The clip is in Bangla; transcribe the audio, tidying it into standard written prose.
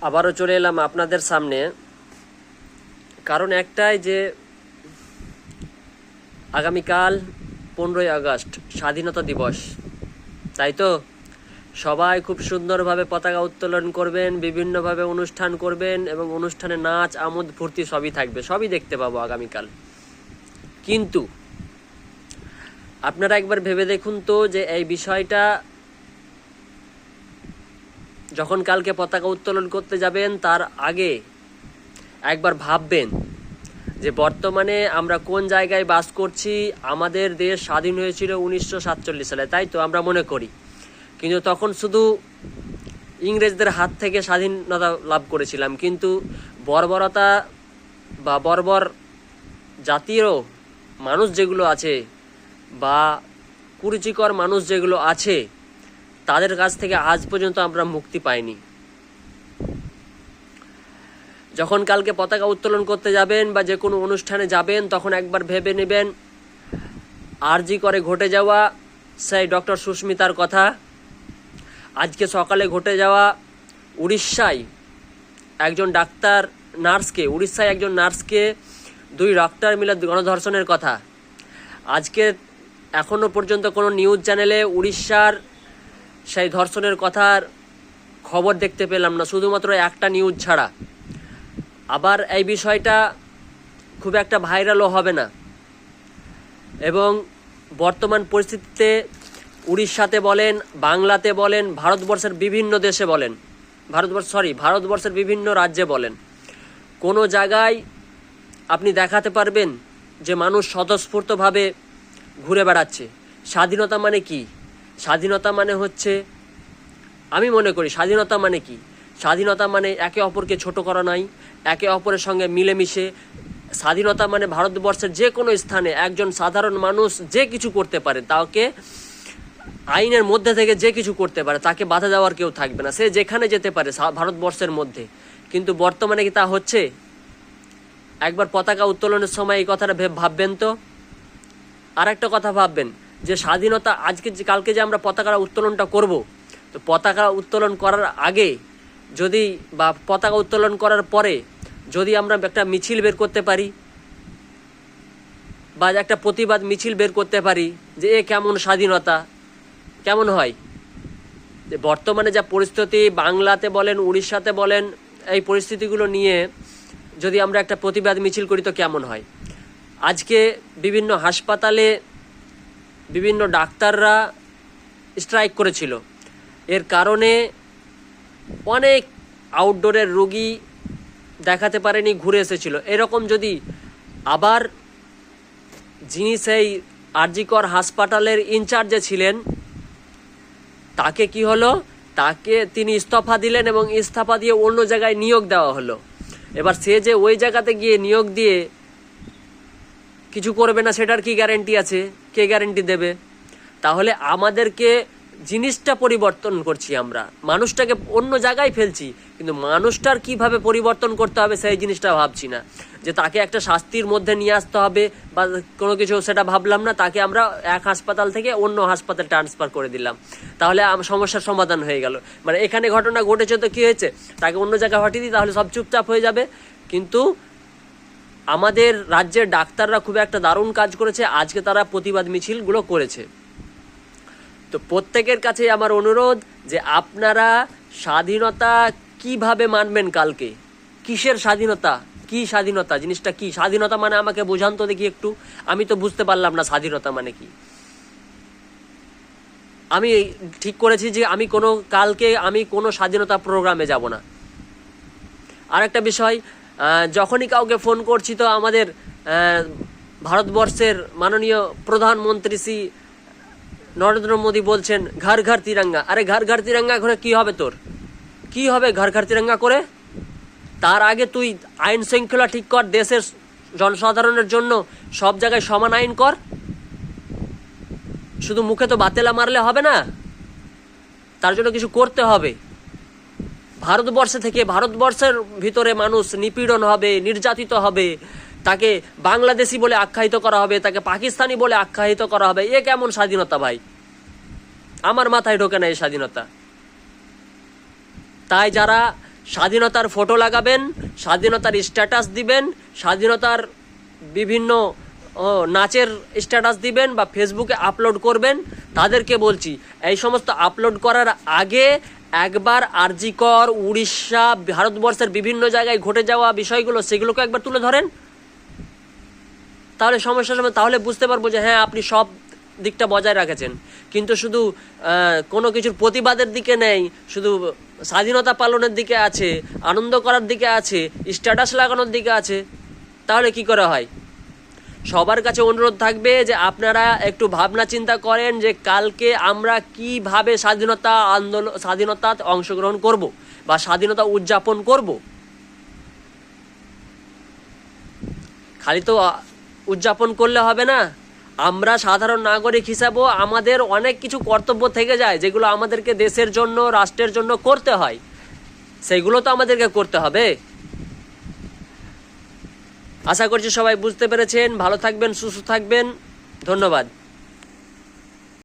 আবারও চলে এলাম আপনাদের সামনে। কারণ একটাই যে আগামীকাল 15ই আগস্ট স্বাধীনতা দিবস, তাই তো সবাই খুব সুন্দরভাবে পতাকা উত্তোলন করবেন, বিভিন্নভাবে অনুষ্ঠান করবেন এবং অনুষ্ঠানে নাচ আমোদ ফুর্তি সবই থাকবে, সবই দেখতে পাবো আগামীকাল। কিন্তু আপনারা একবার ভেবে দেখুন তো যে এই বিষয়টা যখন কালকে পতাকা উত্তোলন করতে যাবেন তার আগে একবার ভাববেন যে বর্তমানে আমরা কোন জায়গায় বাস করছি। আমাদের দেশ স্বাধীন হয়েছিল 1947 সালে, তাই তো আমরা মনে করি, কিন্তু তখন শুধু ইংরেজদের হাত থেকে স্বাধীনতা লাভ করেছিলাম। কিন্তু বর্বরতা বা বর্বর জাতীয় মানুষ যেগুলো আছে বা কুরুচিকর মানুষ যেগুলো আছে তাদের কাছ থেকে আজ পর্যন্ত আমরা মুক্তি পাইনি। যখন কালকে পতাকা উত্তোলন করতে যাবেন বা যে কোনো অনুষ্ঠানে যাবেন তখন একবার ভেবে নেবেন আরজি করে ঘটে যাওয়া সেই ডক্টর সুস্মিতার কথা, আজকে সকালে ঘটে যাওয়া উড়িষ্যায় একজন নার্সকে 2 ডাক্তার মিলে গণধর্ষণের কথা। আজকে এখনো পর্যন্ত কোনো নিউজ চ্যানেলে উড়িষ্যার সেই ধর্ষণের কথার খবর দেখতে পেলাম না, শুধুমাত্র একটা নিউজ ছাড়া। আবার এই বিষয়টা খুব একটা ভাইরালও হবে না। এবং বর্তমান পরিস্থিতিতে উড়িষ্যাতে বলেন, বাংলাতে বলেন, ভারতবর্ষের বিভিন্ন দেশে বলেন, ভারতবর্ষের বিভিন্ন রাজ্যে বলেন, কোনো জায়গায় আপনি দেখাতে পারবেন যে মানুষ স্বতঃস্ফূর্তভাবে ঘুরে বেড়াচ্ছে। স্বাধীনতা মানে কি? স্বাধীনতা মানে হচ্ছে, আমি মনে করি স্বাধীনতা মানে কি, স্বাধীনতা মানে একে অপরকে ছোট করা নাই, একে অপরের সঙ্গে মিলেমিশে। স্বাধীনতা মানে ভারতবর্ষের যে কোনো স্থানে একজন সাধারণ মানুষ যে কিছু করতে পারে, তাকে আইনের মধ্যে থেকে যে কিছু করতে পারে, তাকে বাধা দেওয়ার কেউ থাকবে না, সে যেখানে যেতে পারে ভারতবর্ষের মধ্যে। কিন্তু বর্তমানে কি তা হচ্ছে? একবার পতাকা উত্তোলনের সময় এই কথাটা ভাববেন তো। আর একটা কথা ভাববেন যে স্বাধীনতা কালকে যে আমরা পতাকা উত্তোলনটা করব, তো পতাকা উত্তোলন করার আগে যদি বা পতাকা উত্তোলন করার পরে যদি আমরা একটা মিছিল বের করতে পারি বা একটা প্রতিবাদ মিছিল বের করতে পারি যে এ কেমন স্বাধীনতা, কেমন হয়? যে বর্তমানে যা পরিস্থিতি, বাংলাতে বলেন, উড়িষ্যাতে বলেন, এই পরিস্থিতিগুলো নিয়ে যদি আমরা একটা প্রতিবাদ মিছিল করি তো কেমন হয়? আজকে বিভিন্ন হাসপাতালে বিভিন্ন ডাক্তাররা স্ট্রাইক করেছিল, এর কারণে অনেক আউটডোরের রোগী দেখাতে পারেনি, ঘুরে এসেছিল। এরকম যদি আবার যিনি সেই আরজিকর হাসপাতালের ইনচার্জে ছিলেন তাকে কি হলো, তিনি ইস্তফা দিলেন এবং ইস্তফা দিয়ে অন্য জায়গায় নিয়োগ দেওয়া হলো। এবার সে যে ওই জায়গাতে গিয়ে নিয়োগ দিয়ে কিছু করবে না সেটার কি গ্যারেন্টি আছে? কে গ্যারেন্টি দেবে? তাহলে আমাদেরকে জিনিসটা পরিবর্তন করছি, আমরা মানুষটাকে অন্য জায়গায় ফেলছি, কিন্তু মানুষটার কিভাবে পরিবর্তন করতে হবে সেই জিনিসটা ভাবছি না। যে তাকে একটা শাস্তির মধ্যে নিয়ে আসতে হবে বা কোনো কিছু, সেটা ভাবলাম না। তাকে আমরা এক হাসপাতাল থেকে অন্য হাসপাতাল ট্রান্সফার করে দিলাম, তাহলে সমস্যার সমাধান হয়ে গেল। মানে এখানে ঘটনা ঘটেছে তো কী হয়েছে, তাকে অন্য জায়গায় হটিয়ে দিই, তাহলে সব চুপচাপ হয়ে যাবে। কিন্তু আমাদের রাজ্যের ডাক্তাররা খুব একটা দারুণ কাজ করেছে, আজকে তারা প্রতিবাদ মিছিলগুলো করেছে। তো প্রত্যেকের কাছে আমার অনুরোধ যে আপনারা স্বাধীনতা কিভাবে মানবেন কালকে। কিসের স্বাধীনতা? কি স্বাধীনতা জিনিসটা কি? স্বাধীনতা মানে আমাকে বোঝান তো দেখি একটু, আমি তো বুঝতে পারলাম না স্বাধীনতা মানে কি। আমি ঠিক করেছি যে কালকে আমি কোনো স্বাধীনতা প্রোগ্রামে যাব না। আর একটা বিষয়, যখনই কাউকে ফোন করছি তো আমাদের ভারতবর্ষের মাননীয় প্রধানমন্ত্রী শ্রী নরেন্দ্র মোদী বলছেন ঘর ঘর তিরঙ্গা। আরে ঘর ঘর তিরঙ্গা করে কি হবে? তোর কি হবে ঘর ঘর তিরঙ্গা করে? তার আগে তুই আইন শৃঙ্খলা ঠিক কর, দেশের জনসাধারণের জন্য সব জায়গায় সমান আইন কর। শুধু মুখে তো বাতেলা মারলে হবে না, তার জন্য কিছু করতে হবে। ভারতবর্ষের ভিতরে মানুষ নিপীড়ন হবে, নির্যাতিত হবে, তাকে বাংলাদেশি বলে আখ্যায়িত করা হবে, তাকে পাকিস্তানি বলে আখ্যায়িত করা হবে। এ কেমন স্বাধীনতা ভাই? আমার মাথায় ঢোকে না এই স্বাধীনতা। তাই যারা স্বাধীনতার ফটো লাগাবেন, স্বাধীনতার স্ট্যাটাস দিবেন, স্বাধীনতার বিভিন্ন নাচের স্ট্যাটাস দিবেন বা ফেসবুকে আপলোড করবেন, তাদেরকে বলছি এই সমস্ত আপলোড করার আগে একবার আরজিকর, উড়িষ্যা, ভারতবর্ষের বিভিন্ন জায়গায় ঘটে যাওয়া বিষয়গুলো সেগুলোকে একবার তুলে ধরেন। তাহলে সমস্যার সময় তাহলে বুঝতে পারবো যে হ্যাঁ আপনি সব দিকটা বজায় রাখেছেন, কিন্তু শুধু কোনো কিছুর প্রতিবাদের দিকে নেই, শুধু স্বাধীনতা পালনের দিকে আছে, আনন্দ করার দিকে আছে, স্ট্যাটাস লাগানোর দিকে আছে, তাহলে কি করে হয়? সবার কাছে অনুরোধ থাকবে যে আপনারা একটু ভাবনা চিন্তা করেন যে কালকে আমরা কিভাবে স্বাধীনতাতে অংশগ্রহণ করব বা স্বাধীনতা উদযাপন করব। খালি তো উদযাপন করলে হবে না, আমরা সাধারণ নাগরিক হিসাবেও আমাদের অনেক কিছু কর্তব্য থেকে যায় যেগুলো আমাদেরকে দেশের জন্য, রাষ্ট্রের জন্য করতে হয়, সেগুলো তো আমাদেরকে করতে হবে। আশা করছি সবাই বুঝতে পেরেছেন। ভালো থাকবেন, সুস্থ থাকবেন, ধন্যবাদ।